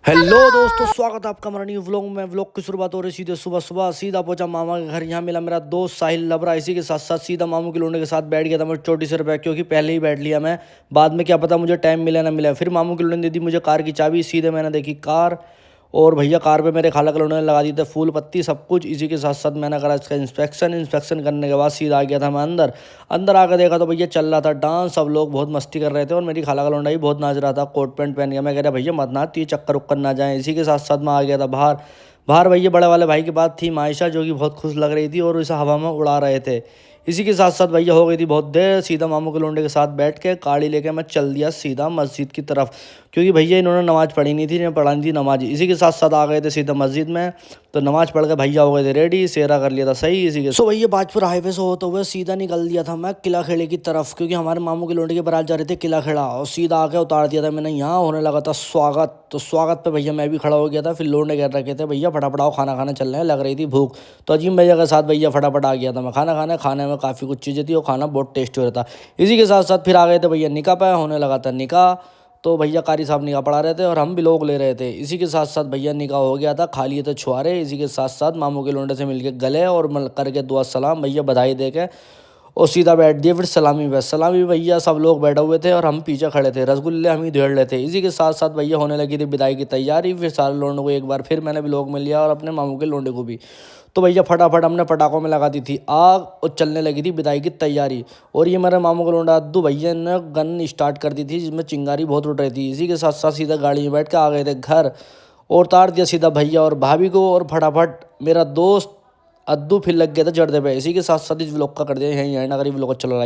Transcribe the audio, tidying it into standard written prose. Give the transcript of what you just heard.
Hello दोस्तों, स्वागत है आपका हमारा न्यू व्लॉग में। व्लॉग की शुरुआत हो रही सीधे सुबह सुबह। सीधा पहुंचा मामा के घर। यहाँ मिला मेरा दोस्त साहिल लबरा। इसी के साथ साथ सीधा मामू के लौंडे के साथ बैठ गया था मैं चोटी से रुपये, क्योंकि पहले ही बैठ लिया मैं। बाद में क्या पता मुझे टाइम मिला ना मिला। फिर मामू के लौंडे ने दे दी मुझे कार की चाबी। सीधे मैंने देखी कार, और भैया कार पे मेरे खाला के लौंडे ने लगा दी थे फूल पत्ती सब कुछ। इसी के साथ साथ मैंने करा इसका इंस्पेक्शन करने के बाद सीधा आ गया था मैं अंदर। अंदर आकर देखा तो भैया चल रहा था डांस। सब लोग बहुत मस्ती कर रहे थे और मेरी खाला का लौंडा भी बहुत नाच रहा था कोट पैंट पहन के। मैं कह रहा भैया मत नाच, ये चक्कर उक्कर ना जाए। इसी के साथ साथ मैं आ गया था बाहर। बाहर भैया बड़े वाले भाई की बात थी मायशा, जो कि बहुत खुश लग रही थी और इसे हवा में उड़ा रहे थे। इसी के साथ साथ भैया हो गई थी बहुत देर। सीधा मामू के लोंडे के साथ बैठ के गाड़ी लेके मैं चल दिया सीधा मस्जिद की तरफ, क्योंकि भैया इन्होंने नमाज़ पढ़ी नहीं थी, इन्हें पढ़ानी थी नमाज। इसी के साथ साथ आ गए थे सीधा मस्जिद में। तो नमाज पढ़ के भैया हो गए थे रेडी, सेहरा कर लिया था सही। इसी के भैया बाजपुर हाईवे से होते हुए सीधा निकल दिया था मैं किला खेड़े की तरफ, क्योंकि हमारे मामू के लोंडे के बारात जा रहे थे किला खेड़ा। और सीधा आके उतार दिया था मैंने। यहाँ होने लगा था स्वागत। तो स्वागत पे भैया मैं भी खड़ा हो गया था। फिर लोंडे कह रखे थे भैया फटाफट आओ, खाना खाने चल रहे हैं, लग रही थी भूख। तो अजीम भैया के साथ भैया फटाफट आ गया था मैं खाना खाने में काफ़ी कुछ चीज़ें थी और खाना बहुत टेस्टी हो रहा था। इसी के साथ साथ फिर आ गए थे भैया निकाह पे। होने लगा था निकाह। तो भैया कारी साहब निकाह पढ़ा रहे थे और हम भी लोग ले रहे थे। इसी के साथ साथ भैया निकाह हो गया था, खा लिए थे छुआरे। इसी के साथ साथ मामू के लोंडे से मिलके गले और करके दुआ सलाम भैया बधाई दे के और सीधा बैठ दिए। फिर सलामी पे भैया सब लोग बैठे हुए थे और हम पीछे खड़े थे, रसगुल्ले हम ही धेड़ लेते। इसी के साथ साथ भैया होने लगी थी विदाई की तैयारी। फिर सारे लोंडों को एक बार फिर मैंने भी लोग में लिया और अपने मामू के लोंडे को भी। तो भैया फटाफट हमने पटाखों में लगा दी थी आग और चलने लगी थी विदाई की तैयारी। और ये मेरे मामू का लोंडा अद्दू भैया ने गन स्टार्ट कर दी थी, जिसमें चिंगारी बहुत उड़ रही थी। इसी के साथ साथ सीधा गाड़ी में बैठ के आ गए थे घर और उतार दिया सीधा भैया और भाभी को। और फटाफट मेरा दोस्त अद्दू फिर लग गया था जर्दे पे। इसी के साथ साथ इस व्लॉग का कर दिया यहीं एंड। अगर ये व्लॉग अच्छा लगा